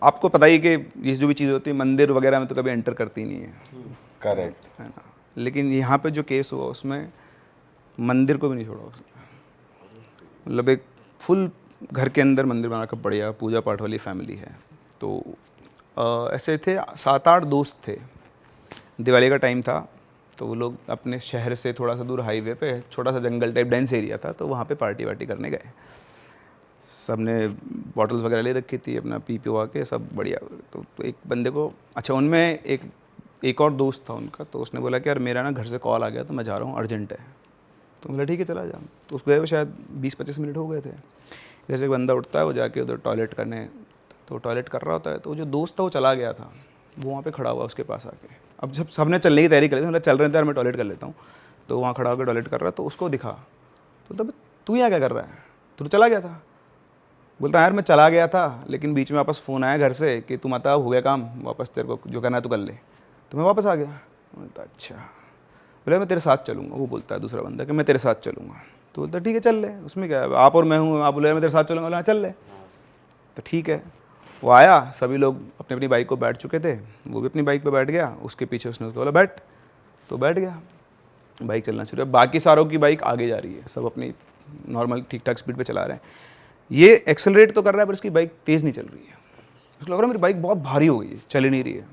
आपको पता ही कि ये जो भी चीज़ होती है मंदिर वगैरह में तो कभी एंटर करती नहीं है। करेक्ट है ना। लेकिन यहाँ पे जो केस हुआ उसमें मंदिर को भी नहीं छोड़ा उसने। मतलब एक फुल घर के अंदर मंदिर बना कर बढ़िया पूजा पाठ वाली फैमिली है। तो ऐसे थे 7-8 दोस्त थे। दिवाली का टाइम था तो वो लोग अपने शहर से थोड़ा सा दूर हाईवे पे छोटा सा जंगल टाइप डेंस एरिया था, तो वहाँ पे पार्टी वार्टी करने गए। सब ने बॉटल्स वगैरह ले रखी थी, अपना पी पीवा के सब बढ़िया। तो एक बंदे को, अच्छा उनमें एक और दोस्त था उनका, तो उसने बोला कि यार मेरा ना घर से कॉल आ गया तो मैं जा रहा हूँ, अर्जेंट है। तो बोला ठीक है चला जा। तो उसको गए वो शायद 20-25 मिनट हो गए थे। इधर से एक बंदा उठता है, वो जाके उधर टॉयलेट करने, तो टॉयलेट कर रहा होता है, तो जो दोस्त था वो चला गया था, वो वहाँ पे खड़ा हुआ उसके पास आके। अब जब सबने चलने की तैयारी कर ली थी, मतलब चल रहे थे यार मैं टॉयलेट कर लेता हूँ, तो वहाँ खड़ा होकर टॉयलेट कर रहा, तो उसको दिखा। तो तब तू यहाँ क्या कर रहा है, तू तो चला गया था। बोलता यार मैं चला गया था, लेकिन बीच में वापस फ़ोन आया घर से कि तुम आता हो गया काम, वापस तेरे को जो करना है तो कर ले, तो मैं वापस आ गया। बोलता अच्छा। बोले मैं तेरे साथ चलूँगा। वो बोलता है दूसरा बंदा कि मैं तेरे साथ चलूँगा। तो बोलता ठीक है चल ले, उसमें क्या है, आप और मैं हूँ। आप बोले मैं तेरे साथ चलूँगा, बोला चल ले। तो ठीक है, वो आया, सभी लोग अपनी अपनी बाइक को बैठ चुके थे, वो भी अपनी बाइक पे बैठ गया, उसके पीछे उसने उसको बोला बैठ, तो बैठ गया। बाइक चलना शुरू है, बाकी सारों की बाइक आगे जा रही है, सब अपनी नॉर्मल ठीक ठाक स्पीड पे चला रहे हैं। ये एक्सेलरेट तो कर रहा है पर इसकी बाइक तेज़ नहीं चल रही है। उसको लग रहा है मेरी बाइक बहुत भारी हो गई है, चल ही नहीं रही है।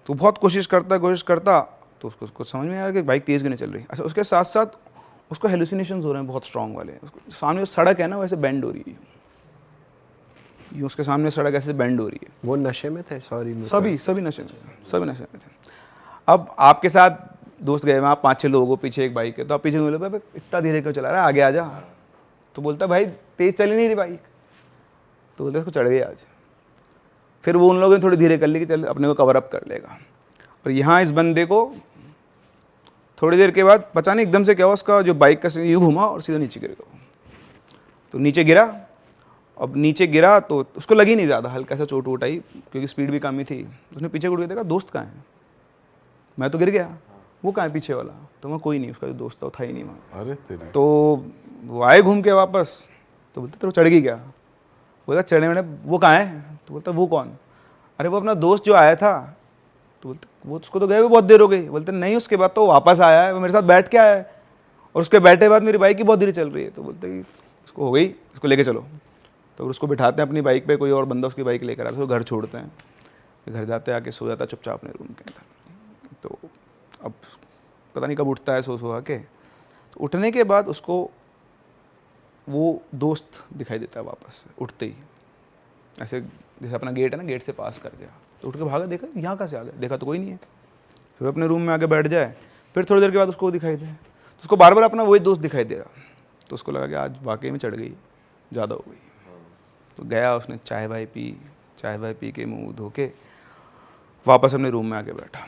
तो बहुत कोशिश करता, तो उसको समझ में आ रहा है कि बाइक तेज़ भी नहीं चल रही। अच्छा उसके साथ साथ उसको हेलुसिनेशंस हो रहे हैं बहुत स्ट्रॉन्ग वाले। उसको सामने जो सड़क है ना वैसे बेंड हो रही है, यूँ उसके सामने सड़क ऐसे बेंड हो रही है। वो नशे में थे? सॉरी सभी नशे में थे। अब आपके साथ दोस्त गए वहाँ 5-6 लोगों को, पीछे एक बाइक है, तो आप पीछे बोले भाई इतना धीरे क्यों चला रहा है, आगे आ जा। तो बोलता भाई तेज़ चल ही नहीं रही बाइक। तो बोलते उसको चढ़ गई आज। फिर वो उन लोगों ने थोड़ी धीरे कर ली कि चल अपने को कवर अप कर लेगा। और यहाँ इस बंदे को थोड़ी देर के बाद पता नहीं एकदम से क्या हुआ, उसका जो बाइक का यूँ घुमा और सीधा नीचे गिर गया। तो नीचे गिरा। अब नीचे गिरा तो उसको लगी नहीं ज़्यादा, हल्का सा चोट वोट आई क्योंकि स्पीड भी कम ही थी। उसने पीछे मुड़ के देखा दोस्त कहाँ है, मैं तो गिर गया, वो कहाँ है पीछे वाला। तो मैं कोई नहीं, उसका जो दोस्त था ही नहीं वहाँ। अरे तेरे। तो वो आए घूम के वापस, तो बोलते तेरे चढ़ गई क्या। बोलता चढ़ने मैंने, वो कहाँ है। तो बोलता वो कौन। अरे वो अपना दोस्त जो आया था। तो बोलते वो उसको तो गए हुए बहुत देर हो गई। बोलते नहीं उसके बाद तो वापस आया है, वो मेरे साथ बैठ के आया है, और उसके बैठे बाद मेरी बाइक ही बहुत धीरे चल रही है। तो बोलते कि उसको हो गई, उसको लेके चलो। तो उसको बिठाते हैं अपनी बाइक पे, कोई और बंदा उसकी बाइक लेकर आता है, उसको घर छोड़ते हैं, घर जाते आके सो जाता है चुपचाप अपने रूम के अंदर। तो अब पता नहीं कब उठता है सो के। तो उठने के बाद उसको वो दोस्त दिखाई देता है वापस से उठते ही, ऐसे जैसे अपना गेट है ना, गेट से पास कर गया। तो उठ के भागा, देखा यहाँ कहाँ से आ गया, देखा तो कोई नहीं है। फिर अपने रूम में आके बैठ जाए, फिर थोड़ी देर के बाद उसको दिखाई दे, तो उसको बार बार अपना वही दोस्त दिखाई दे रहा। तो उसको लगा कि आज वाकई में चढ़ गई, ज़्यादा हो गई। तो गया, उसने चाय वाय पी के मुँह धो के वापस अपने रूम में आके बैठा,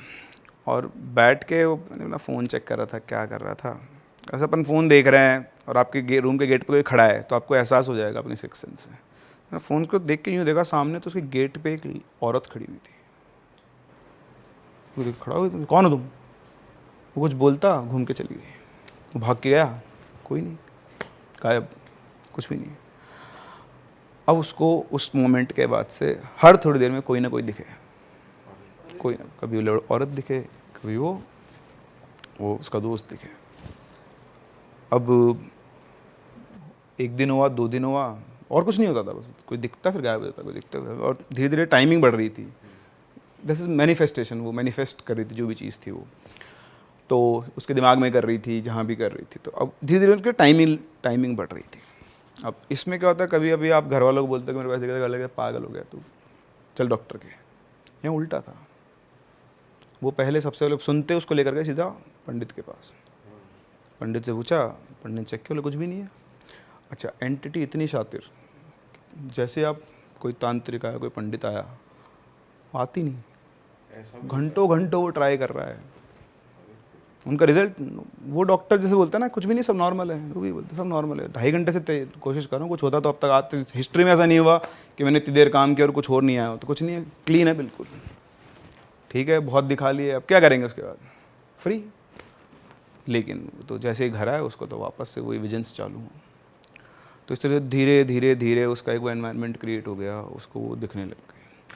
और बैठ के वो अपना फ़ोन चेक कर रहा था, क्या कर रहा था। ऐसा अपन फ़ोन देख रहे हैं और आपके रूम के गेट पे कोई खड़ा है तो आपको एहसास हो जाएगा अपनी सिक्स सेंस से। मैं फ़ोन को देख के यूँ देखा सामने, तो उसके गेट पे एक औरत खड़ी हुई थी। वो खड़ा हुई, तुम कौन हो तुम। वो कुछ बोलता, घूम के चली गई। वो भाग के गया, कोई नहीं, गायब, कुछ भी नहीं। अब उसको उस मोमेंट के बाद से हर थोड़ी देर में कोई ना कोई दिखे, कोई ना, कभी वो औरत दिखे, कभी वो उसका दोस्त दिखे। अब 1 दिन हुआ, 2 दिन हुआ, और कुछ नहीं होता था, बस कोई दिखता फिर गायब हो जाता, कोई दिखता, और धीरे धीरे टाइमिंग बढ़ रही थी। दिस इज़ मैनिफेस्टेशन, वो मैनिफेस्ट कर रही थी जो भी चीज़ थी वो, तो उसके दिमाग में कर रही थी, जहाँ भी कर रही थी। तो अब धीरे धीरे उनकी टाइमिंग बढ़ रही थी। अब इसमें क्या होता है, कभी अभी आप घर वालों को बोलते हो कि मेरे पास देखा लगे पागल हो गया तू, चल डॉक्टर के। यहाँ उल्टा था, वो पहले सबसे पहले सुनते उसको लेकर गए सीधा पंडित के पास। पंडित से पूछा, पंडित ने चेक किया, बोले कुछ भी नहीं है। अच्छा, एंटिटी इतनी शातिर, जैसे आप कोई तांत्रिक आया, कोई पंडित आया, आती नहीं, घंटों वो ट्राई कर रहा है। उनका रिजल्ट, वो डॉक्टर जैसे बोलता है ना कुछ भी नहीं, सब नॉर्मल है, वो भी बोलते सब नॉर्मल है। 2.5 घंटे से कोशिश करूँ कुछ होता तो अब तक आते, हिस्ट्री में ऐसा नहीं हुआ कि मैंने इतनी देर काम किया और कुछ और नहीं आया हो। तो कुछ नहीं है, क्लीन है बिल्कुल, ठीक है, बहुत दिखा लिए, अब क्या करेंगे उसके बाद, फ्री। लेकिन तो जैसे ही घर आया उसको तो वापस से वही विजन्स चालू हो। तो इस तरह से धीरे धीरे उसका एक वो एनवायरनमेंट क्रिएट हो गया, उसको वो दिखने लग गए।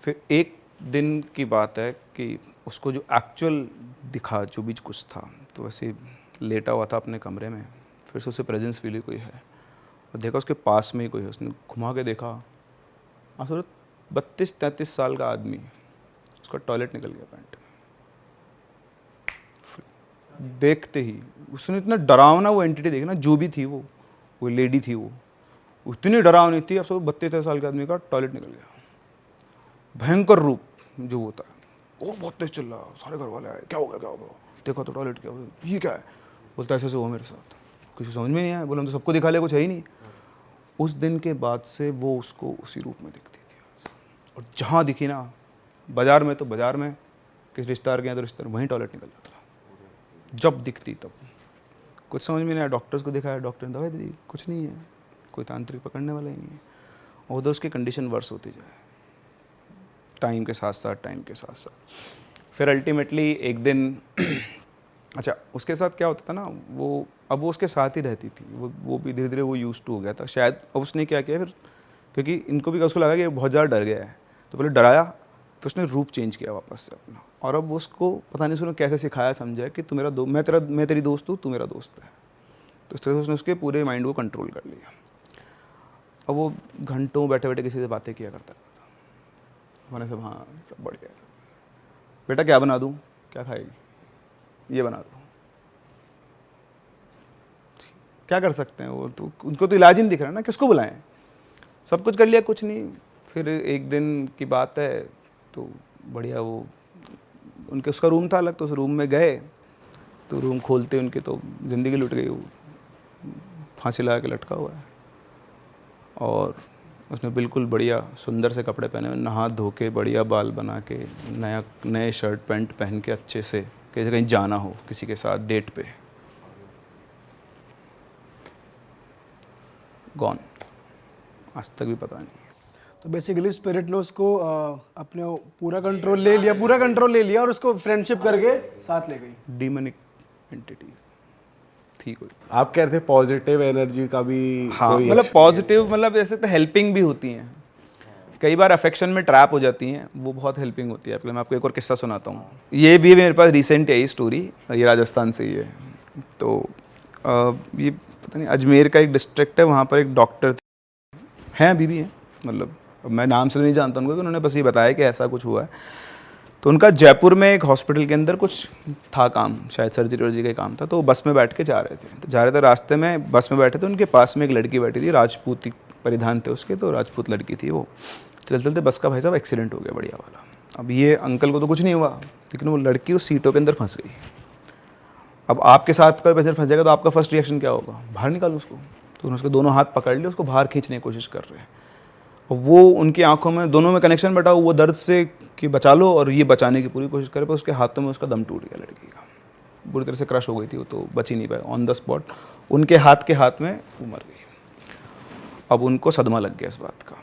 फिर एक दिन की बात है कि उसको जो एक्चुअल दिखा जो भी कुछ था, तो वैसे लेटा हुआ था अपने कमरे में, फिर से उसे प्रेजेंस फील हुई कोई है, और देखा उसके पास में ही कोई है। उसने घुमा के देखा, आप सोचो 32-33 साल का आदमी, उसका टॉयलेट निकल गया पैंट में। देखते ही उसने इतना डरावना वो एंटिटी देखी ना, जो भी थी वो लेडी थी, वो इतनी डरावनी थी। अब सब 32 साल के आदमी का टॉयलेट निकल गया, भयंकर रूप जो होता है। वो बहुत तेज चल रहा, सारे घर वाले आए, क्या हो गया क्या हो गया, देखा तो टॉयलेट क्या हुआ, ये क्या है, बोलता ऐसे से हुआ मेरे साथ, किसी समझ में नहीं आया, बोला हम तो सबको दिखा लिया, कुछ है ही नहीं। उस दिन के बाद से वो उसको उसी रूप में दिखती थी, और जहाँ दिखी ना, बाजार में तो बाजार में, किस रिश्तेदार के यहाँ तो रिश्तेदार, वहीं टॉयलेट निकल जाता था जब दिखती तब। कुछ समझ में नहीं आया, डॉक्टर्स को दिखाया, डॉक्टर ने दवाई दी, कुछ नहीं है, कोई तांत्रिक पकड़ने वाला ही नहीं है। और उधर उसकी कंडीशन वर्स होती जाए टाइम के साथ साथ। फिर अल्टीमेटली एक दिन अच्छा, उसके साथ क्या होता था ना, वो अब वो उसके साथ ही रहती थी, वो भी धीरे धीरे वो यूज टू हो गया था शायद। अब उसने क्या किया फिर, क्योंकि इनको भी उसको लगा कि बहुत ज़्यादा डर गया है, तो पहले डराया, फिर उसने रूप चेंज किया वापस से अपना। और अब उसको पता नहीं उसने कैसे सिखाया समझाया कि तू मेरा मैं तेरी दोस्त हूँ, तू मेरा दोस्त है। तो इस तरह से उसने उसके पूरे माइंड को कंट्रोल कर लिया। अब वो घंटों बैठे बैठे किसी से बातें किया करता था, मैंने सब हाँ सब बढ़िया है, बेटा क्या बना दूँ, क्या खाएगी, ये बना दो, क्या कर सकते हैं वो, तो उनको तो इलाज ही नहीं दिख रहा ना, किसको बुलाएं, सब कुछ कर लिया, कुछ नहीं। फिर एक दिन की बात है, तो बढ़िया वो उनके उसका रूम था अलग, तो उस रूम में गए, तो रूम खोलते उनके तो ज़िंदगी लुट गई। वो फांसी लगा के लटका हुआ है, और उसने बिल्कुल बढ़िया सुंदर से कपड़े पहने हुए, नहा धो के बढ़िया बाल बना के, नए शर्ट पैंट पहन के अच्छे से, कहीं जाना हो किसी के साथ डेट पे, गॉन, आज तक भी पता नहीं। तो बेसिकली स्पिरिट ने उसको अपने पूरा कंट्रोल ले लिया और उसको फ्रेंडशिप करके साथ ले गई। डीमनिक एंटिटी थी कोई। आप कह रहे थे पॉजिटिव एनर्जी का भी हाँ, कोई मतलब पॉजिटिव, मतलब ऐसे तो हेल्पिंग भी होती हैं, कई बार अफेक्शन में ट्रैप हो जाती हैं, वो बहुत हेल्पिंग होती है। मैं आपको एक और किस्सा सुनाता हूँ, ये भी मेरे पास रिसेंट है स्टोरी, ये राजस्थान से ही है। तो ये पता नहीं अजमेर का एक डिस्ट्रिक्ट है, वहाँ पर एक डॉक्टर हैं, अभी भी हैं, मतलब मैं नाम से तो नहीं जानता उनको, उन्होंने बस ये बताया कि ऐसा कुछ हुआ है। तो उनका जयपुर में एक हॉस्पिटल के अंदर कुछ था काम, शायद सर्जरी वर्जरी का काम था, तो वो बस में बैठ के जा रहे थे, रास्ते में बस में बैठे थे, उनके पास में एक लड़की बैठी थी, राजपूती परिधान थे उसके, तो राजपूत लड़की थी वो। चलते चलते बस का भाई साहब एक्सीडेंट हो गया बढ़िया वाला। अब ये अंकल को तो कुछ नहीं हुआ, लेकिन वो लड़की उस सीटों के अंदर फंस गई। अब आपके साथ कोई पैसेंजर फंस जाएगा तो आपका फर्स्ट रिएक्शन क्या होगा, बाहर निकालो उसको। तो उन्होंने उसके दोनों हाथ पकड़ लिए, उसको बाहर खींचने की कोशिश कर रहे हैं, और वो उनकी आंखों में दोनों में कनेक्शन बैठा, वो दर्द से कि बचा लो, और ये बचाने की पूरी कोशिश करे, पर उसके हाथों में उसका दम टूट गया लड़की का, बुरी तरह से क्रश हो गई थी वो, तो बच ही नहीं पाया, ऑन द स्पॉट उनके हाथ में वो मर गई। अब उनको सदमा लग गया इस बात का,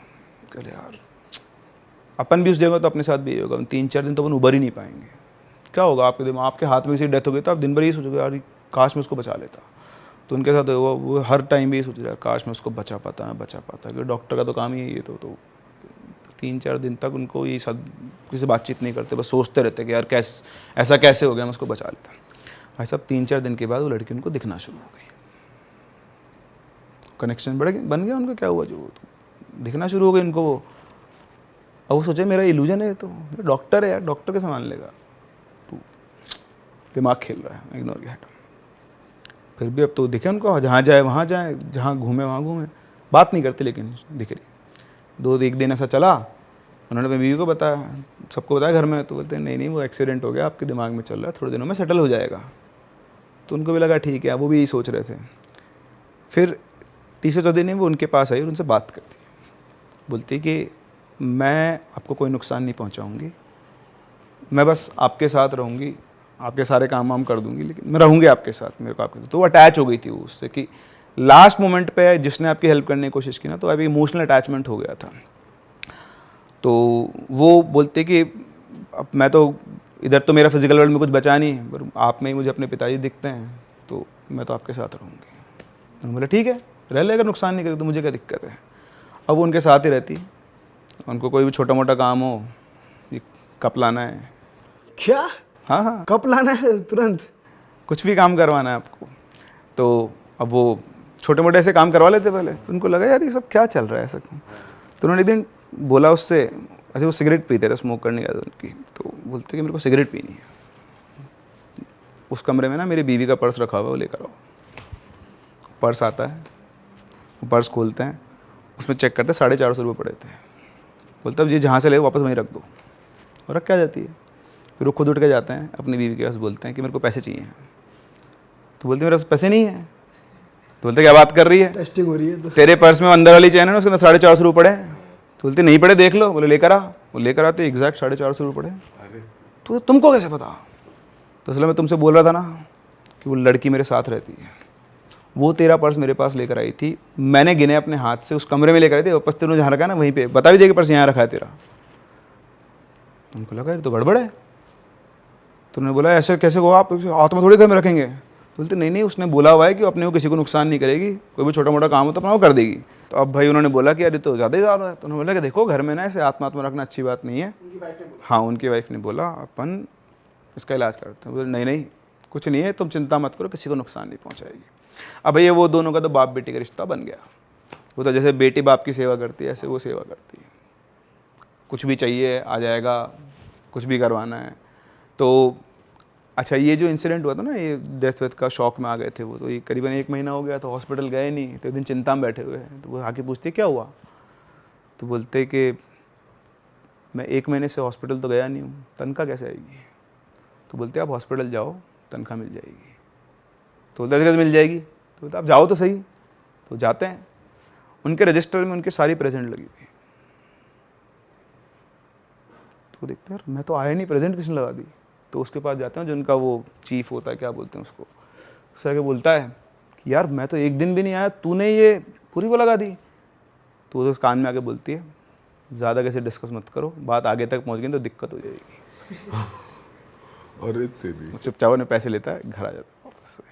कह यार अपन भी उस जगह तो अपने साथ भी यही होगा, 3-4 दिन तो अपन उबर ही नहीं पाएंगे, क्या होगा आपके दिमाग, आपके हाथ में किसी डेथ हो गई तो आप दिन भर यही सोचोगे यार काश मैं उसको बचा लेता। तो उनके साथ वो हर टाइम भी यही सोचते यार काश मैं उसको बचा पाता, क्योंकि डॉक्टर का तो काम ही है ये। तो 3-4 दिन तक उनको ये सब किसी से बातचीत नहीं करते, बस सोचते रहते कि यार ऐसा कैसे हो गया, मैं उसको बचा लेता। भाई साहब 3-4 दिन के बाद वो लड़की उनको दिखना शुरू हो गई, कनेक्शन बन गया उनका, क्या हुआ जो दिखना शुरू हो गई उनको वो। अब वो सोचे मेरा इल्यूजन है, तो डॉक्टर है यार, डॉक्टर के सामान लेगा, तो दिमाग खेल रहा है, इग्नोर किया। फिर भी अब तो दिखे उनको, जहाँ जाए वहाँ जाए, जहाँ घूमे वहाँ घूमे, बात नहीं करते लेकिन दिख रही। एक दिन ऐसा चला, उन्होंने अपनी बीवी को बताया, सबको बताया घर में, तो बोलते हैं नहीं वो एक्सीडेंट हो गया, आपके दिमाग में चल रहा है, थोड़े दिनों में सेटल हो जाएगा। तो उनको भी लगा ठीक है, वो भी यही सोच रहे थे। फिर तीसरे चौथे दिन वो उनके पास आई और उनसे बात करती, बोलती कि मैं आपको कोई नुकसान नहीं पहुंचाऊंगी, मैं बस आपके साथ रहूंगी, आपके सारे काम वाम कर दूंगी, लेकिन मैं रहूंगी आपके साथ, मेरे को आपके साथ। तो वो अटैच हो गई थी वो उससे, कि लास्ट मोमेंट पे जिसने आपकी हेल्प करने की कोशिश की ना, तो अभी इमोशनल अटैचमेंट हो गया था। तो वो बोलते कि अब मैं तो इधर तो मेरा फिजिकल वर्ल्ड में कुछ बचा नहीं, पर आप में ही मुझे अपने पिताजी दिखते हैं, तो मैं तो आपके साथ रहूँगी। उन्होंने बोला ठीक है रह ले, अगर नुकसान नहीं करे तो मुझे क्या दिक्कत है। अब वो उनके साथ ही रहती, उनको कोई भी छोटा मोटा काम हो कप लाना है। क्या? हाँ हाँ, कप लाना है तुरंत? कुछ भी काम करवाना है आपको। तो अब वो छोटे मोटे ऐसे काम करवा लेते पहले, फिर उनको लगा यार ये सब क्या चल रहा है ऐसा। तो उन्होंने एक दिन बोला उससे, ऐसे वो सिगरेट पीते थे, स्मोक करने की आदत उनकी, तो बोलते कि मेरे को सिगरेट पीनी है। उस कमरे में ना मेरी बीवी का पर्स रखा हुआ है, वो लेकर आओ। पर्स आता है, वो पर्स खोलते हैं, उसमें चेक करते 450 रुपये पड़े थे। बोलते अब ये जहाँ से ले वापस वहीं रख दो, और रख क्या जाती है। फिर वो खुद उठ के जाते हैं अपनी बीवी के पास, बोलते हैं कि मेरे को पैसे चाहिए। तो बोलते मेरे पास पैसे नहीं है। तो बोलते क्या बात कर रही है, टेस्टिंग हो रही है तो। तेरे पर्स में अंदर वाली चैन है ना, उसके अंदर 450 रुपये पड़े हैं। तो बोलते नहीं पड़े, देख लो। बोले लेकर आ। वो लेकर आते एग्जैक्ट 450 रुपये पड़े। तो तुमको कैसे पता? तो इसलिए मैं तुमसे बोल रहा था ना कि वो लड़की मेरे साथ रहती है, वो तेरा पर्स मेरे पास लेकर आई थी, मैंने गिने अपने हाथ से, उस कमरे में लेकर आई थी, वापस तेरे जहाँ रखा है ना वहीं पे बता भी दिया कि पर्स यहाँ रखा है तेरा। तुमको लगा ये तो गड़बड़ है। तो उन्होंने बोला ऐसे कैसे हो आप, हाथ में थोड़ी घर में रखेंगे। तो बोलते नहीं नहीं, उसने बोला हुआ है कि अपने को किसी को नुकसान नहीं करेगी, कोई भी छोटा मोटा काम हो तो अपना वो कर देगी। तो अब भाई उन्होंने बोला कि अरे तो ज़्यादा ही ज़्यादा है। तो उन्होंने बोला कि देखो घर में ना ऐसे आत्मा रखना अच्छी बात नहीं है। हाँ, उनकी वाइफ ने बोला अपन इसका इलाज करते हैं। बोले नहीं नहीं कुछ नहीं है, तुम चिंता मत करो, किसी को नुकसान नहीं पहुँचाएगी। अब भैया वो दोनों का तो बाप बेटी का रिश्ता बन गया। वो तो जैसे बेटी बाप की सेवा करती है ऐसे वो सेवा करती है, कुछ भी चाहिए आ जाएगा, कुछ भी करवाना है। तो अच्छा, ये जो इंसिडेंट हुआ था ना, ये डेथ वेथ का शौक में आ गए थे वो, तो ये करीबन 1 महीना हो गया, तो हॉस्पिटल गए नहीं। तो एक दिन चिंता में बैठे हुए हैं, तो वो आके पूछते क्या हुआ। तो बोलते कि मैं 1 महीने से हॉस्पिटल तो गया नहीं हूँ, तनख्वाह कैसे आएगी। तो बोलते आप हॉस्पिटल जाओ, तनख्वाह मिल जाएगी। तो बोलते कैसे मिल जाएगी। तो बोलते आप जाओ तो सही। तो जाते हैं, उनके रजिस्टर में उनके सारी प्रेजेंट लगी हुई। तो देखते हैं यार मैं तो आया नहीं, प्रेजेंट किसने लगा दी। तो उसके पास जाते हैं जो उनका वो चीफ होता है, क्या बोलते हैं उसको, उससे आके बोलता है कि यार मैं तो 1 दिन भी नहीं आया, तूने ये पूरी वो लगा दी। तो वो कान में आके बोलती है ज़्यादा कैसे डिस्कस मत करो, बात आगे तक पहुंच गई तो दिक्कत हो जाएगी। अरे तेरी। चुपचाप ने पैसे लेता है, घर आ जाता है वापस से।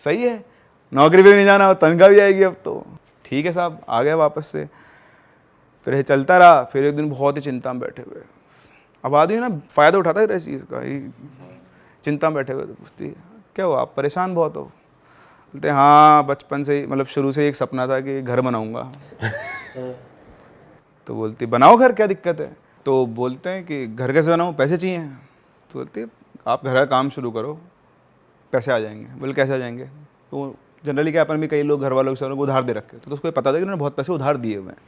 सही है, नौकरी पे भी नहीं जाना, तनख्वाह भी आएगी अब तो। ठीक है साहब, आ गया वापस से। फिर ये चलता रहा। फिर एक दिन बहुत ही चिंता में बैठे हुए, अब आदमी ना फ़ायदा उठाता है इस चीज़ का, चिंता में बैठे हुए। तो पूछती है क्या हुआ, आप परेशान बहुत हो। बोलते हाँ बचपन से ही, मतलब शुरू से एक सपना था कि घर बनाऊंगा। तो बोलती बनाओ घर, क्या दिक्कत है। तो बोलते हैं कि घर कैसे बनाऊँ, पैसे चाहिए। तो बोलती आप घर का काम शुरू करो, पैसे आ जाएंगे। बोले कैसे आ जाएंगे। तो जनरली क्या अपन भी कई लोग घर वालों से उधार दे रखे, तो उसको पता था कि उन्होंने बहुत पैसे उधार दिए हुए हैं।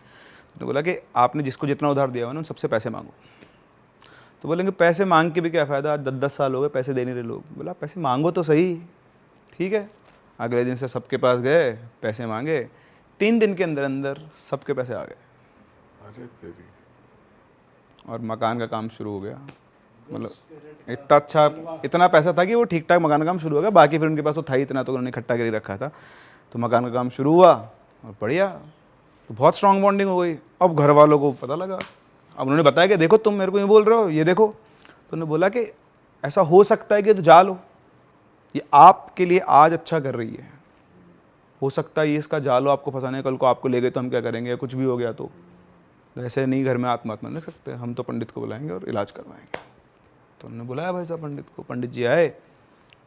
तो बोला कि आपने जिसको जितना उधार दिया हुआ है ना उन सबसे पैसे मांगो। तो बोलेंगे पैसे मांग के भी क्या फ़ायदा, आज 10-10 साल हो गए पैसे दे नहीं रहे लोग। बोला पैसे मांगो तो सही। ठीक है, अगले दिन से सबके पास गए, पैसे मांगे, 3 दिन के अंदर अंदर सबके पैसे आ गए। अरे तेरी। और मकान का काम शुरू हो गया। मतलब इतना अच्छा, इतना पैसा था कि वो ठीक ठाक मकान का काम शुरू हो गया। बाकी फिर उनके पास तो था ही इतना, तो उन्होंने इकट्ठा करके रखा था। तो मकान का काम शुरू हुआ और बढ़िया, तो बहुत स्ट्रॉन्ग बॉन्डिंग हो गई। अब घर वालों को पता लगा, अब उन्होंने बताया कि देखो तुम मेरे को ये बोल रहे हो, ये देखो। तो उन्होंने बोला कि ऐसा हो सकता है कि तो जा लो, ये आपके लिए आज अच्छा कर रही है, हो सकता है ये इसका जा लो, आपको फंसाने, कल को आपको ले गए तो हम क्या करेंगे, कुछ भी हो गया तो ऐसे नहीं घर में आत्मा नहीं रख सकते, हम तो पंडित को बुलाएंगे और इलाज करवाएंगे। तो उन्होंने बुलाया भाई साहब पंडित को। पंडित जी आए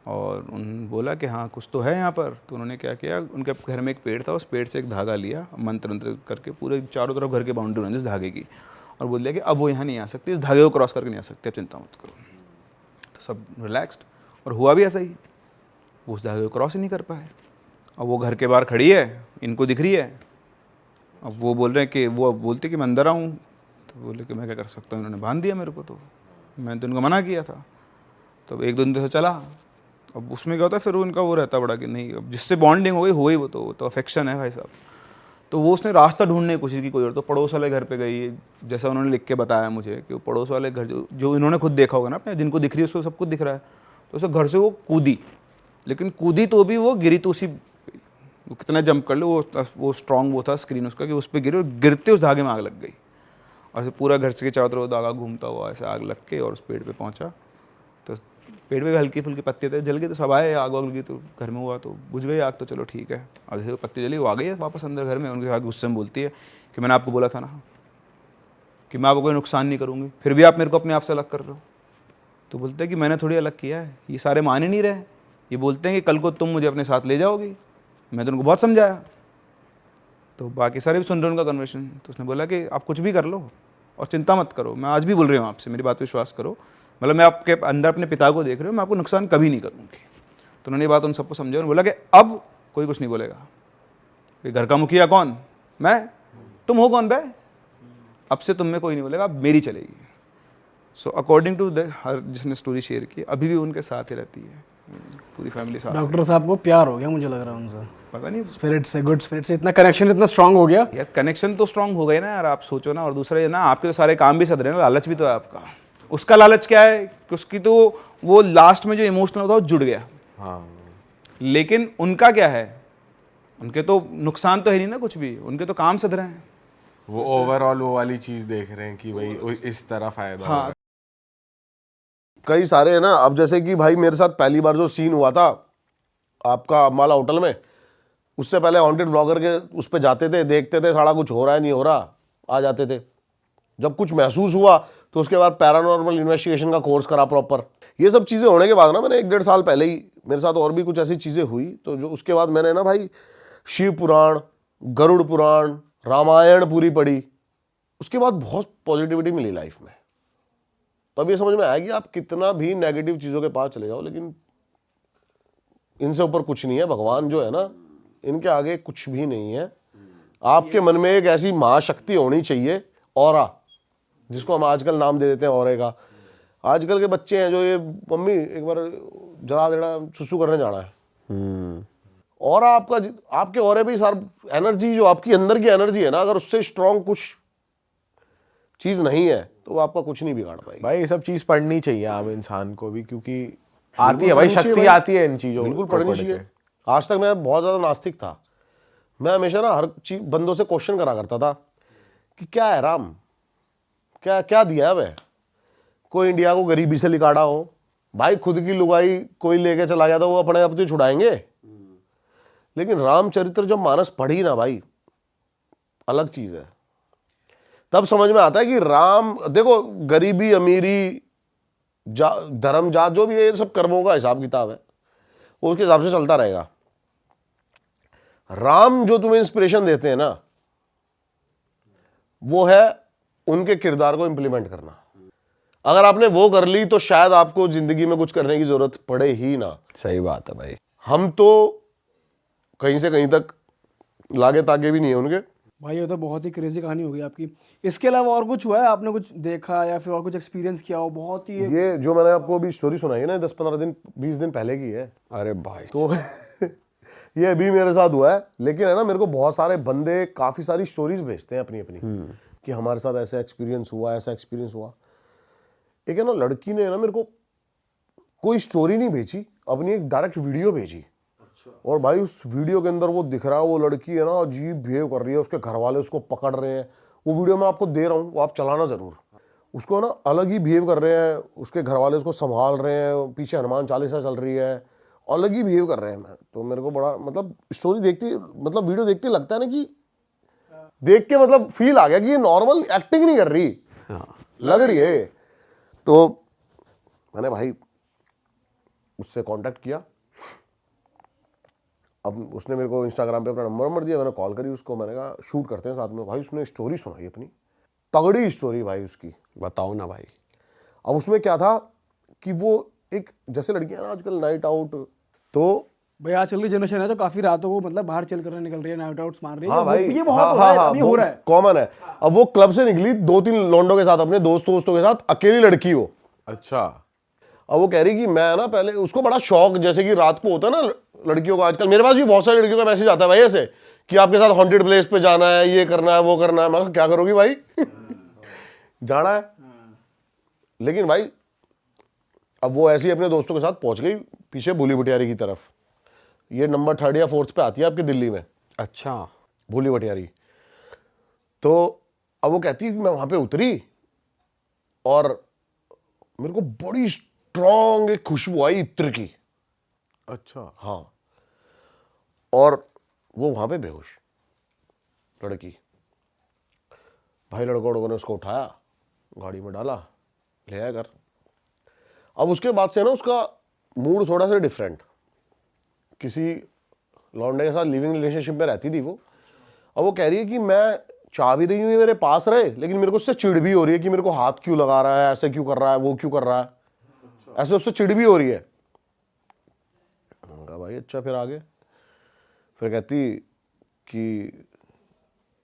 और उन्होंने बोला कि हाँ कुछ तो है यहाँ पर। तो उन्होंने क्या किया, उनके घर में एक पेड़ था, उस पेड़ से एक धागा लिया, मंत्र मंत्र करके पूरे चारों तरफ घर की बाउंड्री बनाई उस धागे की, और बोल दिया कि अब वो यहाँ नहीं आ सकती, इस धागे को क्रॉस करके नहीं आ सकती, अब चिंता मत करो। तो सब रिलैक्स्ड, और हुआ भी ऐसा ही, वो उस धागे को क्रॉस ही नहीं कर पाए। अब वो घर के बाहर खड़ी है, इनको दिख रही है। अब वो बोल रहे हैं कि वो बोलते कि मैं अंदर आऊँ। तो बोले कि मैं क्या कर सकता हूँ, इन्होंने बांध दिया मेरे को, तो मैंने तो इनको मना किया था। तो 1-2 दिन से चला। अब उसमें क्या होता है फिर उनका वो रहता बड़ा कि नहीं, अब जिससे बॉन्डिंग हो गई हो गई, वो तो अफेक्शन है भाई साहब। तो वो उसने रास्ता ढूंढने की कोशिश की कोई और, तो पड़ोस वाले घर पे गई, जैसा उन्होंने लिख के बताया मुझे कि वो पड़ोस वाले घर जो इन्होंने खुद देखा होगा ना अपने, जिनको दिख रही है उसको सब कुछ दिख रहा है। तो उसे घर से वो कूदी, लेकिन कूदी तो भी वो गिरी तो उसी, वो कितना जंप कर लो, वो स्ट्रॉन्ग वो था स्क्रीन उसका कि उस पर गिरे, और गिरते उस धागे में आग लग गई। और ऐसे पूरा घर से चारों तरफ धागा घूमता हुआ ऐसे आग लग के और उस पेड़ पे पहुंचा। तो पेड़ पे हल्की फुल्की पत्ते थे, जल गए। तो सब आए, आग वाग लगी तो घर में हुआ तो बुझ गई आग, तो चलो ठीक है। अब जैसे पत्ती जली वो आ गई है वापस अंदर घर में, उनके आगे गुस्से में बोलती है कि मैंने आपको बोला था ना, कि मैं आपको कोई नुकसान नहीं करूँगी, फिर भी आप मेरे को अपने आप से अलग कर रहे हो। तो बोलते हैं कि मैंने थोड़ी अलग किया है, ये सारे मान ही नहीं रहे। ये बोलते हैं कि कल को तुम मुझे अपने साथ ले जाओगी, मैं तो उनको बहुत समझाया। तो बाकी सारे भी सुन रहे हैं उनका कन्वर्सेशन। तो उसने बोला कि आप कुछ भी कर लो और चिंता मत करो, मैं आज भी बोल रही हूँ आपसे, मेरी बात पे विश्वास करो, मतलब मैं आपके अंदर अपने पिता को देख रही हूँ, मैं आपको नुकसान कभी नहीं करूँगी। तो उन्होंने ये बात उन सबको समझा, उन्होंने बोला कि अब कोई कुछ नहीं बोलेगा। कि घर का मुखिया कौन? मैं। तुम हो कौन बे? अब से तुम में कोई नहीं बोलेगा, अब मेरी चलेगी। सो अकॉर्डिंग टू द हर जिसने स्टोरी शेयर की, अभी भी उनके साथ ही रहती है, पूरी फैमिली साथ है। डॉक्टर साहब को प्यार हो गया मुझे लग रहा है उनसे, पता नहीं स्पिरिट से, गुड स्पिरिट से इतना कनेक्शन इतना स्ट्रांग हो गया। यार, कनेक्शन तो स्ट्रांग हो गए ना यार, आप सोचो ना। और दूसरा ये ना, आपके तो सारे काम भी सध रहे हैं ना, लालच भी तो है आपका। उसका लालच क्या है कि उसकी तो वो लास्ट में जो इमोशनल होता है वो जुड़ गया। हाँ, लेकिन उनका क्या है, उनके तो नुकसान तो है नहीं ना कुछ भी, उनके तो काम सध रहे हैं। वो ओवरऑल वो वाली चीज देख रहे हैं कि भाई इस तरह फायदा हाँ। होगा। कई सारे है ना। अब जैसे कि भाई मेरे साथ पहली बार जो सीन हुआ था आपका अम्बाला होटल में, उससे पहले हॉन्टेड ब्लॉगर के उस पर जाते थे, देखते थे सारा कुछ हो रहा है नहीं हो रहा, आ जाते थे। जब कुछ महसूस हुआ तो उसके बाद पैरानॉर्मल इन्वेस्टिगेशन का कोर्स करा प्रॉपर। ये सब चीज़ें होने के बाद ना, मैंने 1-1.5 साल पहले ही मेरे साथ और भी कुछ ऐसी चीज़ें हुई, तो जो उसके बाद मैंने ना भाई शिव पुराण, गरुड़ पुराण, रामायण पूरी पढ़ी। उसके बाद बहुत पॉजिटिविटी मिली लाइफ में। तब ये समझ में आया कि आप कितना भी नेगेटिव चीज़ों के पास चले जाओ, लेकिन इनसे ऊपर कुछ नहीं है। भगवान जो है ना, इनके आगे कुछ भी नहीं है। आपके मन में एक ऐसी महाशक्ति होनी चाहिए, ऑरा, जिसको हम आजकल नाम दे देते हैं ऑरे का। आजकल के बच्चे हैं जो ये, मम्मी एक बार जरा देना सुसु करने जाना है, और आपका आपके ऑरे पे सार एनर्जी, जो आपकी अंदर की एनर्जी है ना, अगर उससे स्ट्रांग कुछ चीज नहीं है तो वो आपका कुछ नहीं बिगाड़ पाएगी। भाई ये सब चीज पढ़नी चाहिए आम इंसान को भी, क्योंकि आती है भाई, शक्ति आती है इन चीजों। बिल्कुल पढ़नी चाहिए। आज तक मैं बहुत ज्यादा नास्तिक था। मैं हमेशा ना हर चीज बंदों से क्वेश्चन करा करता था कि क्या है राम, क्या क्या दिया है वह। कोई इंडिया को गरीबी से निकाला हो भाई, खुद की लुगाई कोई लेके चला गया तो वो अपने आप तो छुड़ाएंगे। लेकिन रामचरित्र जब मानस पढ़ी ना भाई, अलग चीज है। तब समझ में आता है कि राम, देखो गरीबी अमीरी धर्म जात जो भी है, ये सब कर्मों का हिसाब किताब है, वो उसके हिसाब से चलता रहेगा। राम जो तुम्हें इंस्पिरेशन देते हैं ना, वो है उनके किरदार को इंप्लीमेंट करना। अगर आपने वो कर ली तो शायद आपको जिंदगी में कुछ करने की जरूरत पड़े ही ना। सही बात है भाई। हम तो कहीं से कहीं तक लागे तागे भी नहीं है उनके। भाई ये तो बहुत ही क्रेजी कहानी हो गई आपकी। इसके अलावा और कुछ हुआ है, आपने कुछ देखा या फिर और कुछ एक्सपीरियंस किया हो? बहुत ही ये जो मैंने आपको अभी स्टोरी सुनाई है ना, 10-15 दिन 20 दिन पहले की है। अरे भाई तो ये अभी मेरे साथ हुआ है। लेकिन है ना, मेरे को बहुत सारे बंदे काफ़ी सारी स्टोरीज भेजते हैं अपनी अपनी, कि हमारे साथ ऐसा एक्सपीरियंस हुआ, ऐसा एक्सपीरियंस हुआ। एक है ना लड़की ने ना मेरे को कोई स्टोरी नहीं भेजी, अपनी एक डायरेक्ट वीडियो भेजी। और भाई उस वीडियो के अंदर वो दिख रहा है, वो लड़की है ना अजीब बिहेव कर रही है, उसके घर वाले उसको पकड़ रहे हैं। वो वीडियो मैं आपको दे रहा हूँ, वो आप चलाना ज़रूर। उसको ना अलग ही बिहेव कर रहे हैं, उसके घर वाले उसको संभाल रहे हैं, पीछे हनुमान चालीसा चल रही है, अलग ही बिहेव कर रहे हैं। तो मेरे को बड़ा मतलब स्टोरी देखती, मतलब वीडियो देखते लगता है ना कि देख के मतलब फील आ गया कि ये नॉर्मल एक्टिंग नहीं कर रही, लग रही है। तो मैंने भाई उससे कांटेक्ट किया। अब उसने मेरे को इंस्टाग्राम पे अपना नंबर दिया, मैंने कॉल करी उसको, मैंने कहा शूट करते हैं साथ में। भाई उसने स्टोरी सुनाई अपनी, तगड़ी स्टोरी भाई उसकी। बताओ ना भाई। अब उसमें क्या था कि वो एक, जैसे लड़कियां ना आजकल नाइट आउट, तो भाई आजकल की जनरेशन है जो काफी रातों को मतलब बाहर चल कर निकल रही है, नाइट आउट्स मार रही है। हाँ भाई, ये बहुत हो रहा है, अभी हो रहा है, कॉमन है। अब वो क्लब से निकली 2-3 लौंडों के साथ, अपने दोस्तों के साथ, अकेली लड़की हो। अच्छा। अब वो कह रही कि मैं ना पहले, उसको बड़ा शौक, जैसे कि रात को होता है ना लड़कियों का, आजकल मेरे पास भी बहुत सारी लड़कियों का मैसेज आता है भाई ऐसे कि आपके साथ हॉन्टेड प्लेस पे जाना है, ये करना है, वो करना है। मैं कहा क्या करोगी भाई जाना है। लेकिन भाई अब वो ऐसे ही अपने दोस्तों के साथ पहुंच गई पीछे भूली भटियारी की तरफ। ये नंबर 3rd या 4th पे आती है आपकी दिल्ली में, अच्छा। भूली भटियारी। तो अब वो कहती है कि मैं वहां पे उतरी और मेरे को बड़ी स्ट्रॉन्ग एक खुशबू आई इत्र की। अच्छा। हाँ। और वो वहां पे बेहोश लड़की। भाई लड़कों ने उसको उठाया, गाड़ी में डाला, ले आया घर। अब उसके बाद से ना उसका मूड थोड़ा सा डिफरेंट, किसी लौंडे के साथ लिविंग रिलेशनशिप में रहती थी वो। अब वो कह रही है कि मैं चाह भी रही हूँ ये मेरे पास रहे, लेकिन मेरे को उससे चिढ़ भी हो रही है कि मेरे को हाथ क्यों लगा रहा है, ऐसे क्यों कर रहा है, वो क्यों कर रहा है, ऐसे उससे चिढ़ भी हो रही है। मैंने कहा भाई अच्छा, फिर आगे? फिर कहती कि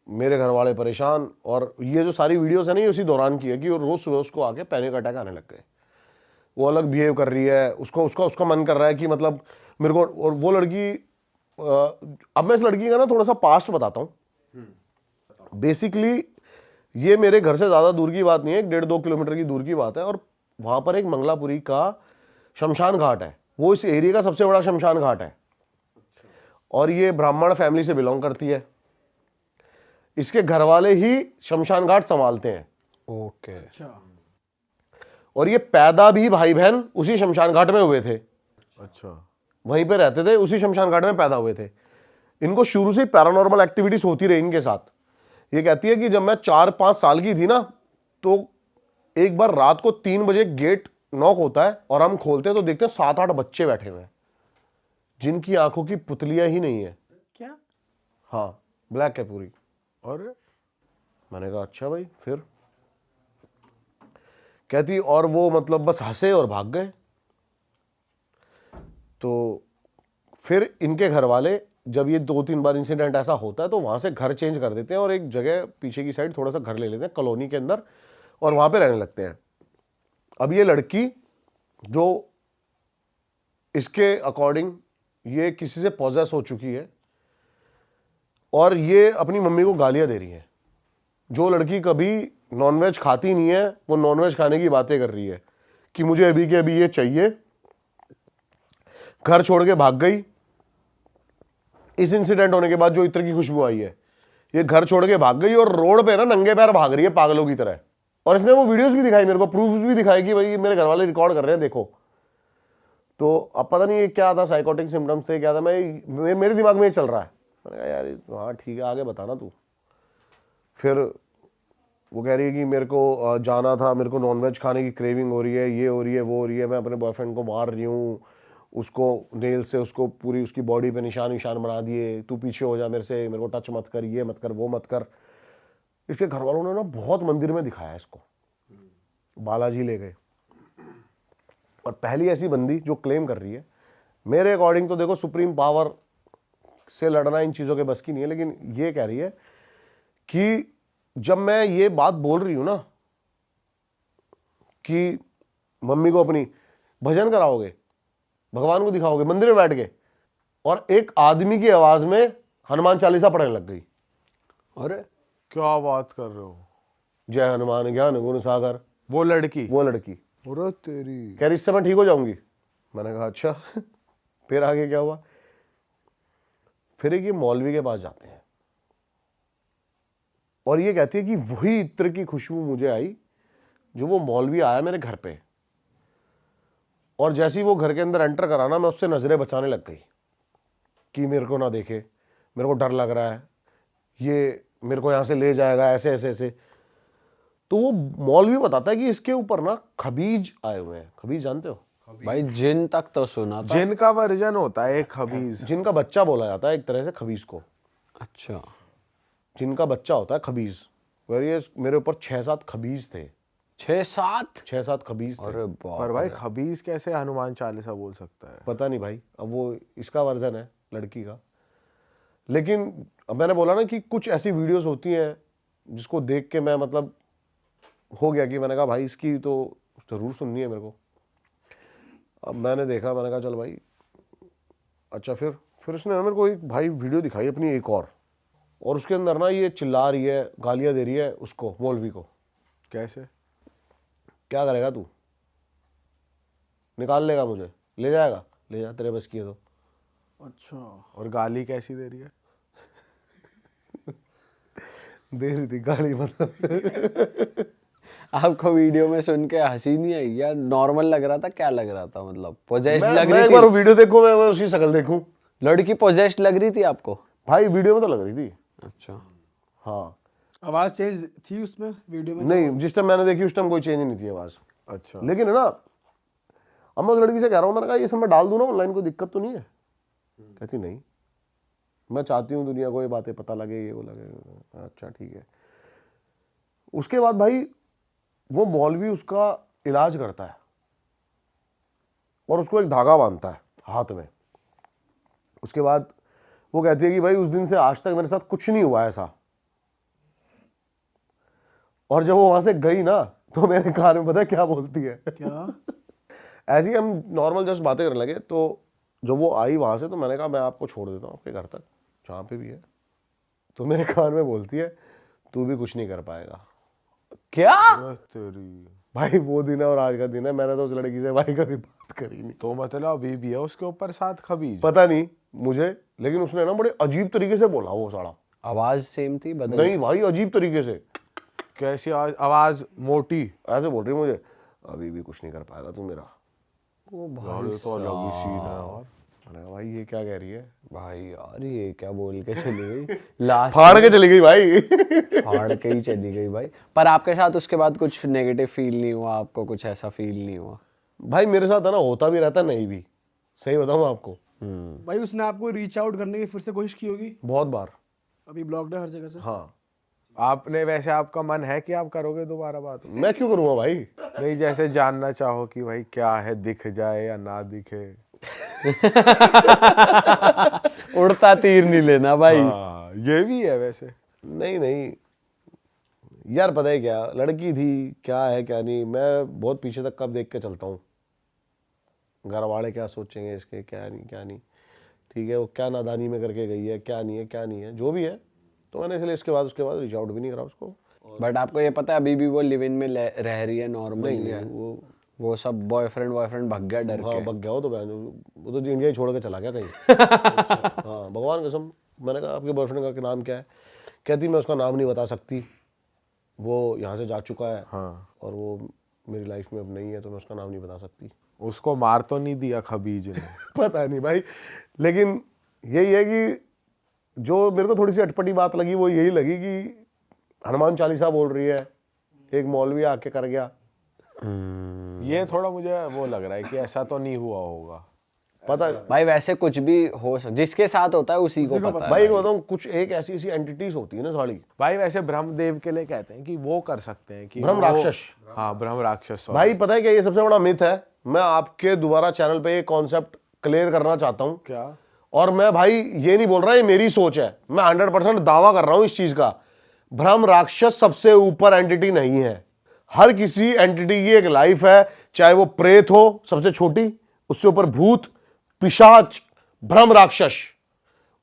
मेरे घर वाले परेशान, और ये जो सारी वीडियोस है ना ये उसी दौरान की है कि रोज सुबह उसको आके पैनिक अटैक आने लग गए। वो अलग बिहेव कर रही है, उसको उसका मन कर रहा है कि मतलब मेरे को। और वो लड़की, अब मैं इस लड़की का ना थोड़ा सा पास्ट बताता हूँ। बेसिकली ये मेरे घर से ज़्यादा दूर की बात नहीं है, 1.5-2 किलोमीटर की दूर की बात है। और वहाँ पर एक मंगलापुरी का शमशान घाट है, वो इस एरिया का सबसे बड़ा शमशान घाट है। और ये ब्राह्मण फैमिली से बिलोंग करती है। इसके घर वाले ही शमशान घाट संभालते हैं। ओके। अच्छा। और ये पैदा भी भाई बहन उसी शमशान घाट में हुए थे, अच्छा। वहीं पे रहते थे, उसी शमशान घाट में पैदा हुए थे। इनको शुरू से पैरानॉर्मल एक्टिविटीज होती रही इनके साथ। ये कहती है कि जब मैं 4-5 साल की थी ना, तो एक बार रात को 3 बजे गेट नॉक होता है और हम खोलते हैं तो देखते हैं 7-8 बच्चे बैठे हुए हैं जिनकी आंखों की पुतलियां ही नहीं है। क्या? हाँ, ब्लैक है पूरी। और मैंने कहा अच्छा भाई, फिर? कहती और वो मतलब बस हंसे और भाग गए। तो फिर इनके घर वाले जब ये 2-3 बार इंसिडेंट ऐसा होता है तो वहां से घर चेंज कर देते हैं और एक जगह पीछे की साइड थोड़ा सा घर ले लेते हैं कॉलोनी के अंदर, और वहां पे रहने लगते हैं। अब ये लड़की जो इसके अकॉर्डिंग ये किसी से पॉजेस हो चुकी है और ये अपनी मम्मी को गालियां दे रही है। जो लड़की कभी नॉनवेज खाती नहीं है वो नॉनवेज खाने की बातें कर रही है कि मुझे अभी के अभी ये चाहिए। घर छोड़ के भाग गई। इस इंसिडेंट होने के बाद जो इत्र की खुशबू आई है, ये घर छोड़ के भाग गई और रोड पे ना नंगे पैर भाग रही है पागलों की तरह। और इसने वो वीडियोस भी दिखाई मेरे को, प्रूफ भी दिखाई कि भाई मेरे घर वाले रिकॉर्ड कर रहे हैं, देखो। तो अब पता नहीं ये क्या था, साइकोटिक सिम्टम्स थे, क्या था, मेरे दिमाग में ये चल रहा है। मैंने कहा यार हाँ ठीक है, आगे बताना तू। फिर वो कह रही है कि मेरे को जाना था, मेरे को नॉनवेज खाने की क्रेविंग हो रही है, ये हो रही है, वो हो रही है, मैं अपने बॉयफ्रेंड को मार रही हूँ, उसको नेल से उसको पूरी उसकी बॉडी पे निशान बना दिए, तू पीछे हो जा मेरे से, मेरे को टच मत कर, ये मत कर, वो मत कर। इसके घर वालों ने ना बहुत मंदिर में दिखाया इसको, बालाजी ले गए। और पहली ऐसी बंदी जो क्लेम कर रही है, मेरे अकॉर्डिंग तो देखो सुप्रीम पावर से लड़ना इन चीज़ों के बस की नहीं है, लेकिन ये कह रही है कि जब मैं ये बात बोल रही हूँ ना कि मम्मी को अपनी भजन कराओगे, भगवान को दिखाओगे मंदिर में बैठ के, और एक आदमी की आवाज में हनुमान चालीसा पढ़ने लग गई। अरे क्या बात कर रहे हो? जय हनुमान ज्ञान गुण सागर। वो लड़की? वो लड़की अरे तेरी। कह रही इससे मैं ठीक हो जाऊंगी। मैंने कहा अच्छा। फिर आगे क्या हुआ? फिर एक ये मौलवी के पास जाते हैं और ये कहती है कि वही इत्र की खुशबू मुझे आई जो वो मौलवी आया मेरे घर पे, और जैसे ही वो घर के अंदर एंटर करा ना, मैं उससे नजरें बचाने लग गई कि मेरे को ना देखे, मेरे को डर लग रहा है, ये मेरे को यहाँ से ले जाएगा, ऐसे ऐसे ऐसे। तो वो मौलवी बताता है कि इसके ऊपर ना खबीज आए हुए हैं। खबीज जानते हो? भाई जिन तक तो सुना था। जिन का वर्जन होता है एक खबीज, जिनका बच्चा बोला जाता है एक तरह से खबीज को। अच्छा। जिनका बच्चा होता है खबीज। ये मेरे ऊपर 6-7 खबीज थे। 6-7 खबीज थे। अरे पर भाई खबीज कैसे हनुमान चालीसा बोल सकता है? पता नहीं भाई, अब वो इसका वर्जन है लड़की का। लेकिन अब मैंने बोला ना कि कुछ ऐसी वीडियोस होती हैं जिसको देख के मैं मतलब हो गया कि मैंने कहा भाई इसकी तो जरूर सुननी है मेरे को। अब मैंने देखा, मैंने कहा चल भाई अच्छा। फिर उसने मेरे को एक भाई वीडियो दिखाई अपनी एक और उसके अंदर ना ये चिल्ला रही है, गालियां दे रही है उसको, मौलवी को। कैसे? क्या करेगा तू? निकाल लेगा मुझे, ले जाएगा, ले जा, तेरे बस की है तो। अच्छा। और गाली कैसी दे रही है? दे रही थी गाली मतलब। आपको वीडियो में सुन के हंसी नहीं आई या नॉर्मल लग रहा था? क्या लग रहा था? मतलब पोजेस्ड मैं लग रही एक थी? बार वीडियो देखूं, मैं उसकी शक्ल देखूं। लड़की पोजेस्ड लग रही थी आपको? भाई वीडियो में तो लग रही थी। अच्छा। हाँ। आवाज चेंज थी उसमें वीडियो में? नहीं, जिस टाइम मैंने देखी उस टाइम कोई चेंज नहीं थी आवाज। अच्छा। लेकिन है ना, अब मैं उस लड़की से कह रहा हूँ, मैंने कहा ये सब मैं डाल दूँ ना ऑनलाइन, कोई दिक्कत तो नहीं है? कहती नहीं, मैं चाहती हूँ दुनिया को ये बातें पता लगे, ये वो लगे। अच्छा ठीक है। उसके बाद भाई वो मौलवी उसका इलाज करता है और उसको एक धागा बांधता है हाथ में। उसके बाद वो कहती है कि भाई उस दिन से आज तक मेरे साथ कुछ नहीं हुआ ऐसा। और जब वो वहां से गई ना तो मेरे कान में पता है क्या बोलती है? क्या? ऐसे ही हम नॉर्मल जस्ट बातें करने लगे, तो जब वो आई वहां से तो मैंने कहा मैं आपको छोड़ देता हूँ आपके घर तक जहाँ पे भी है। तो मेरे कान में बोलती है तू भी कुछ नहीं कर पाएगा। क्या? तेरी भाई वो दिन है और आज का दिन है, मैंने तो उस लड़की से भाई कभी बात करी नहीं। तो मतलब अभी भी है उसके ऊपर साथ खबीज? पता नहीं मुझे, लेकिन उसने ना बड़े अजीब तरीके से बोला वो साला। आवाज सेम थी, बदल? नहीं भाई, अजीब तरीके से। कैसी आवाज? मोटी ऐसे बोल रही मुझे, अभी भी कुछ नहीं कर पाएगा तू मेरा। ओ यार ये तो अलग ही सीन है यार। मैंने कहा भाई ये क्या कह रही है? भाई यार ये क्या बोल के चली गई? लास्ट फाड़ के चली गई भाई। फाड़ के ही चली गई भाई। पर आपके साथ उसके बाद कुछ नेगेटिव फील नहीं हुआ आपको? कुछ ऐसा फील नहीं हुआ? भाई मेरे साथ है ना, होता भी रहता नहीं भी, सही बताऊँ आपको। भाई उसने आपको रीच आउट करने की फिर से कोशिश की होगी? बहुत बार। अभी ब्लॉक्ड है हर जगह से? हाँ। आपने वैसे आपका मन है कि आप करोगे दोबारा बात? मैं क्यों करूँगा भाई? नहीं, जैसे जानना चाहो कि भाई क्या है, दिख जाए या ना दिखे। उड़ता तीर नहीं लेना भाई। हाँ, ये भी है वैसे। नहीं नहीं यार, पता है क्या, लड़की थी, क्या है क्या नहीं, मैं बहुत पीछे तक कब देख के चलता हूँ। घर वाले क्या सोचेंगे इसके, क्या नहीं क्या नहीं, ठीक है, वो क्या नादानी में करके गई है, क्या नहीं है क्या नहीं है, जो भी है। तो मैंने इसलिए उसके बाद रीच आउट भी नहीं करा उसको। बट आपको ये पता है अभी भी वो लिव इन में रह रही है नॉर्मल? नहीं है वो सब बॉयफ्रेंड भाग गया डर हाँ के? बग गया वो तो वो तो इंडिया ही छोड़ के चला गया कहीं। हाँ भगवान कसम। मैंने कहा आपके बॉयफ्रेंड का नाम क्या है? कहती मैं उसका नाम नहीं बता सकती, वो यहाँ से जा चुका है। हाँ। और वो मेरी लाइफ में अब नहीं है, तो मैं उसका नाम नहीं बता सकती। उसको मार तो नहीं दिया खबीज ने? पता नहीं भाई, लेकिन यही है कि जो मेरे को थोड़ी सी अटपटी बात लगी वो यही लगी कि हनुमान चालीसा बोल रही है, एक मौलवी आके कर गया। ये थोड़ा मुझे वो लग रहा है कि ऐसा तो नहीं हुआ होगा। पता है भाई वैसे कुछ भी हो जिसके साथ होता है उसी को पता है भाई, बताऊँ कुछ एक ऐसी ऐसी एंटिटीज होती है ना साली। भाई वैसे ब्रह्मदेव के लिए कहते हैं कि वो कर सकते हैं कि ब्रह्म वो- राक्षस। हाँ, ब्रह्म राक्षस। भाई पता है क्या, ये सबसे बड़ा मिथ है। मैं आपके दोबारा चैनल पे ये कॉन्सेप्ट क्लियर करना चाहता हूँ। क्या? और मैं भाई ये नहीं बोल रहा, ये मेरी सोच है, मैं 100% दावा कर रहा हूं इस चीज का। ब्रह्म राक्षस सबसे ऊपर एंटिटी नहीं है। हर किसी एंटिटी की एक लाइफ है, चाहे वो प्रेत हो सबसे छोटी, उससे ऊपर भूत, पिशाच, ब्रह्म राक्षस,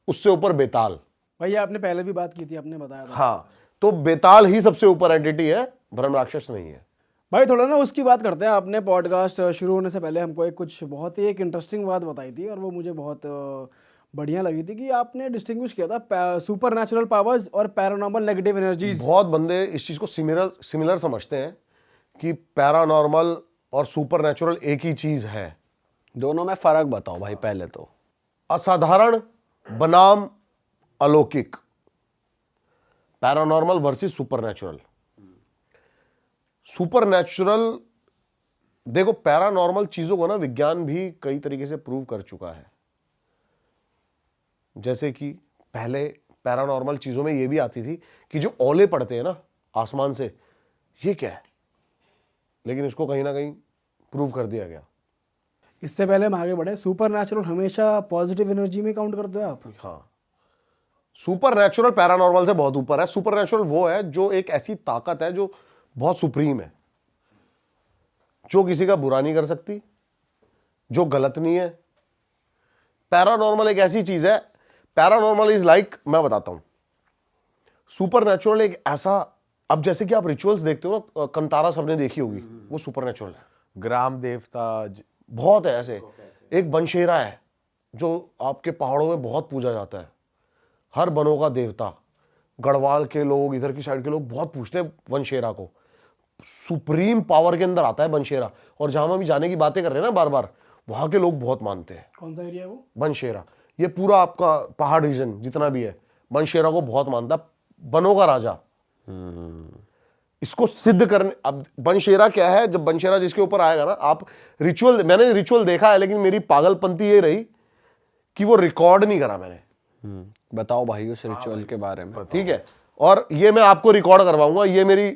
उससे ऊपर बेताल। भाई आपने पहले भी बात की थी, आपने बताया था। हाँ, तो बेताल ही सबसे ऊपर एंटिटी है, ब्रह्म राक्षस नहीं है। भाई थोड़ा ना उसकी बात करते हैं। आपने पॉडकास्ट शुरू होने से पहले हमको कुछ बहुत ही एक इंटरेस्टिंग बात बताई थी और वो मुझे बहुत बढ़िया लगी थी कि आपने डिस्टिंग्विश किया था सुपर नेचुरल पावर्स और पैरानॉर्मल नेगेटिव एनर्जीज। बहुत बंदे इस चीज को सिमिलर समझते हैं कि पैरानॉर्मल और सुपर नेचुरल एक ही चीज है। दोनों में फर्क बताओ भाई पहले तो। असाधारण बनाम अलौकिक, पैरानॉर्मल वर्सेस सुपरनैचुरल। सुपरनैचुरल, देखो पैरानॉर्मल चीजों को ना विज्ञान भी कई तरीके से प्रूव कर चुका है। जैसे कि पहले पैरानॉर्मल चीजों में ये भी आती थी कि जो ओले पड़ते हैं ना आसमान से, ये क्या है, लेकिन इसको कहीं ना कहीं प्रूव कर दिया गया। इससे पहले हम आगे बढ़े, सुपर नेचुरल हमेशा पॉजिटिव एनर्जी में काउंट करते हो आप? हाँ, सुपर नेचुरल पैरानॉर्मल से बहुत ऊपर है। सुपर नेचुरल वो है जो एक ऐसी ताकत है जो बहुत सुप्रीम है, जो किसी का बुरा नहीं कर सकती, जो गलत नहीं है। पैरानॉर्मल एक ऐसी चीज है, पैरानॉर्मल इज लाइक, मैं बताता हूं, सुपर नेचुरल एक ऐसा, अब जैसे कि आप रिचुअल्स देखते हो ना, कंतारा सबने देखी होगी, वो सुपर नेचुरल है। ग्राम देवता बहुत है ऐसे। एक बनशेरा है जो आपके पहाड़ों में बहुत पूजा जाता है, हर बनों का देवता। गढ़वाल के लोग, इधर की साइड के लोग बहुत पूछते हैं बनशेरा को। सुप्रीम पावर के अंदर आता है बनशेरा। और जहां हम अभी जाने की बातें कर रहे हैं ना बार बार, वहां के लोग बहुत मानते हैं। कौन सा एरिया है वो? बनशेरा, ये पूरा आपका पहाड़ रीजन जितना भी है, बनशेरा को बहुत मानता है, बनों का राजा। इसको सिद्ध करने, अब बनशेरा क्या है, जब बनशेरा जिसके ऊपर आएगा ना, आप रिचुअल, मैंने रिचुअल देखा है लेकिन मेरी पागलपंती ये रही कि वो रिकॉर्ड नहीं करा मैंने। बताओ भाई उस रिचुअल के बारे में। ठीक है, और ये मैं आपको रिकॉर्ड करवाऊंगा, ये मेरी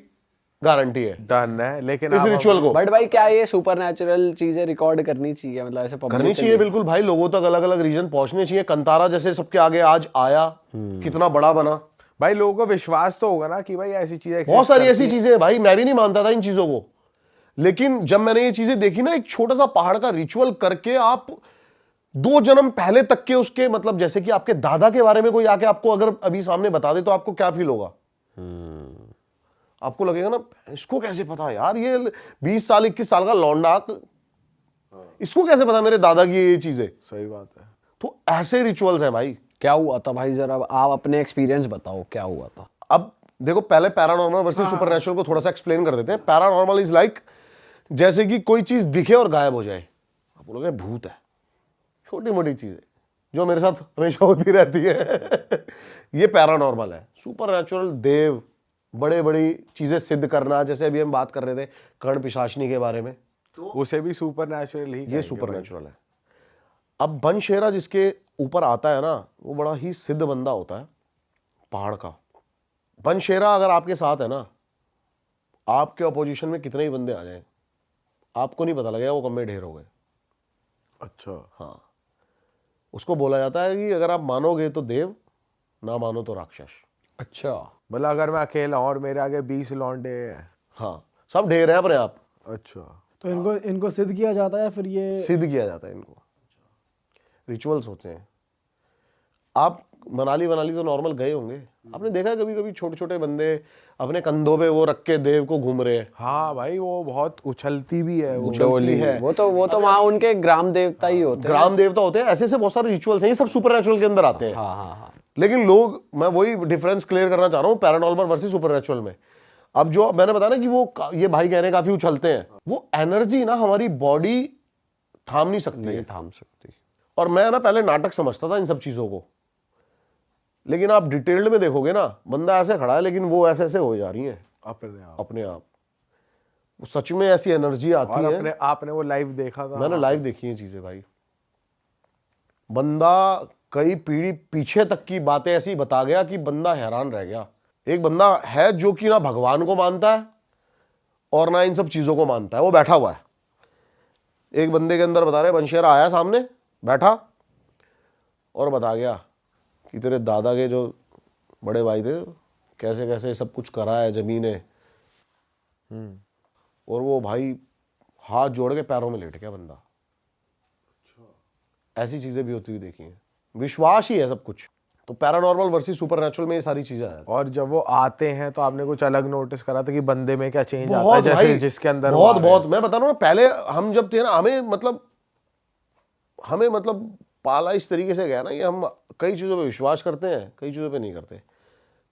गारंटी है डन है, लेकिन इस आप रिचुअल को। बट भाई क्या ये सुपरनैचुरल चीजें रिकॉर्ड करनी चाहिए, मतलब ऐसे public करनी के चाहिए लिए? बिल्कुल भाई, लोगों तक अलग अलग रीजन पहुंचने चाहिए। कंतारा जैसे सबके आगे आज आया, कितना बड़ा बना। भाई लोगों को विश्वास तो होगा ना कि भाई ऐसी चीजें बहुत सारी ऐसी चीजें हैं भाई, मैं भी नहीं मानता था इन चीजों को, लेकिन जब मैंने ये चीजें देखी ना, एक छोटा सा पहाड़ का रिचुअल करके आप 2 जन्म पहले तक के उसके, मतलब जैसे कि आपके दादा के बारे में कोई आके आपको अगर अभी सामने बता दे तो आपको क्या फील होगा? आपको लगेगा ना, इसको कैसे पता यार, ये 20 साल 21 साल का लौंडा, इसको कैसे पता मेरे दादा की ये चीजें? सही बात है। तो ऐसे रिचुअल्स हैं भाई। क्या हुआ था भाई, जरा आप अपने एक्सपीरियंस बताओ क्या हुआ था। अब देखो, पहले पैरानॉर्मल वर्सेस सुपरनैचुरल को थोड़ा सा एक्सप्लेन कर देते हैं। पैरानॉर्मल इज लाइक जैसे कि कोई चीज दिखे और गायब हो जाए, आप बोलोगे भूत है, छोटी मोटी चीजें जो मेरे साथ हमेशा होती रहती है ये पैरानॉर्मल है। सुपरनैचुरल देव, बड़े बड़ी चीजें सिद्ध करना, जैसे अभी हम बात कर रहे थे कर्ण पिशाचनी के बारे में, उसे भी सुपरनैचुरल ही ये सुपरनैचुरल है। अब बनशेरा जिसके ऊपर आता है ना, वो बड़ा ही सिद्ध बंदा होता है पहाड़ का। बनशेरा अगर आपके साथ है ना, आपके अपोजिशन में कितने ही बंदे आ जाएं, आपको नहीं पता लगेगा वो कब में ढेर हो गए। अच्छा। हाँ, उसको बोला जाता है कि अगर आप मानोगे तो देव, ना मानो तो राक्षस। अच्छा, मतलब अगर मैं अकेला हूं और मेरे आगे 20 लौंडे हैं। हाँ, सब ढेर है अपने आप। अच्छा। तो इनको सिद्ध किया जाता है या फिर ये सिद्ध किया जाता है इनको, रिचुअल्स होते हैं। आप मनाली तो नॉर्मल गए होंगे, आपने देखा है कभी कभी छोटे छोटे बंदे अपने कंधों पे वो रख के देव को घूम रहे हैं। हाँ भाई, वो बहुत उछलती भी है वो। उछलती है, वो तो वहाँ उनके ग्राम देवता ही होते हैं। ग्राम देवता होते हैं, ऐसे ऐसे बहुत सारे रिचुअल्स हैं, ये सब सुपरनैचुरल के अंदर आते हैं। हाँ। लेकिन लोग, मैं वही डिफरेंस क्लियर करना चाह रहा हूँ पैरानॉर्मल वर्सेस सुपरनैचुरल में। अब जो मैंने बताया ना कि वो ये भाई कह रहे हैं काफी उछलते हैं, वो एनर्जी ना हमारी बॉडी थाम नहीं सकती नहीं है। थाम सकती। और मैं ना पहले नाटक समझता था इन सब चीजों को, लेकिन आप डिटेल्ड में देखोगे ना, बंदा ऐसे खड़ा है लेकिन वो ऐसे ऐसे हो जा रही है अपने आप। वो सच में ऐसी एनर्जी आती और है। आपने वो लाइव देखा था? मैंने लाइव देखी है चीजें भाई। बंदा कई पीढ़ी पीछे तक की बातें ऐसी बता गया कि बंदा हैरान रह गया। एक बंदा है जो कि ना भगवान को मानता है और ना इन सब चीजों को मानता है, वो बैठा हुआ है। एक बंदे के अंदर बता रहे, बनशेरा आया सामने, बैठा और बता गया कि तेरे दादा के जो बड़े भाई थे कैसे कैसे सब कुछ करा है, जमीनें। और वो भाई हाथ जोड़ के पैरों में लेट गया बंदा। ऐसी चीजें भी होती हुई देखी हैं। विश्वास ही है सब कुछ। तो पैरानॉर्मल वर्सेस सुपरनैचुरल में ये सारी चीजें हैं। और जब वो आते हैं तो आपने कुछ अलग नोटिस करा था कि बंदे में क्या चेंज आता है, बहुत जैसे भाई, जिसके अंदर बहुत मैं बता रहा हूँ ना, पहले हम जब थे ना, हमें मतलब पाला इस तरीके से गया ना कि हम कई चीज़ों पे विश्वास करते हैं, कई चीज़ों पे नहीं करते।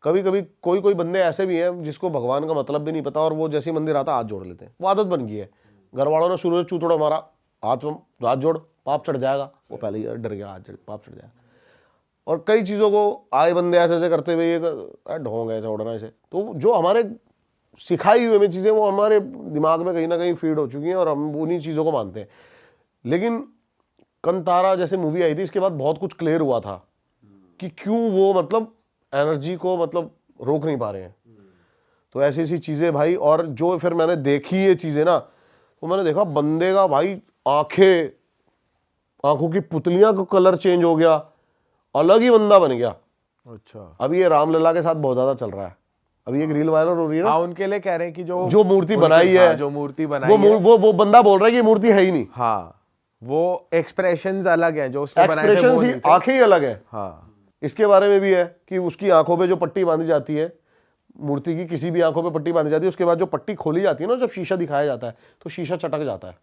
कभी कभी कोई बंदे ऐसे भी हैं जिसको भगवान का मतलब भी नहीं पता, और वो जैसे ही मंदिर आता हाथ जोड़ लेते हैं। वो आदत बन गई है। घर वालों ने शुरू से चूतड़ा मारा, हाथ जोड़, पाप चढ़ जाएगा। वो पहले ही डर गया, हाथ पाप चढ़ जाएगा। और कई चीज़ों को आए बंदे ऐसे ऐसे करते हुए, ये ढोंग ऐसे उड़ना ऐसे। तो जो हमारे सिखाई हुई हमें चीज़ें वो हमारे दिमाग में कहीं ना कहीं फीड हो चुकी हैं और हम उन्हीं चीज़ों को मानते हैं। लेकिन कंतारा जैसे मूवी आई थी, इसके बाद बहुत कुछ क्लियर हुआ था कि क्यों वो मतलब एनर्जी को मतलब रोक नहीं पा रहे हैं। तो ऐसी ऐसी चीज़ें भाई, और जो फिर मैंने देखी ये चीज़ें ना, तो मैंने देखा बंदे का भाई आंखों की पुतलियां का कलर चेंज हो गया, अलग ही बंदा बन गया। अच्छा। अभी ये रामलला के साथ बहुत ज्यादा चल रहा है। अभी एक रील वायरल हो रही है ना, उनके लिए कह रहे हैं कि जो मूर्ति बनाई है, जो मूर्ति बनाई वो बंदा बोल रहा है कि मूर्ति है ही नहीं। हाँ, वो एक्सप्रेशंस अलग हैं जो उसके एक्सप्रेशंस ही, आंखें ही अलग है। हाँ, इसके बारे में भी है कि उसकी आंखों पे जो पट्टी बांधी जाती है, मूर्ति की किसी भी आंखों पे पट्टी बांधी जाती है, उसके बाद जो पट्टी खोली जाती है ना, जब शीशा दिखाया जाता है तो शीशा चटक जाता है।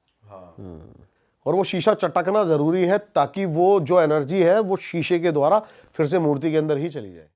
और वो शीशा चटकना जरूरी है ताकि वो जो एनर्जी है वो शीशे के द्वारा फिर से मूर्ति के अंदर ही चली जाए।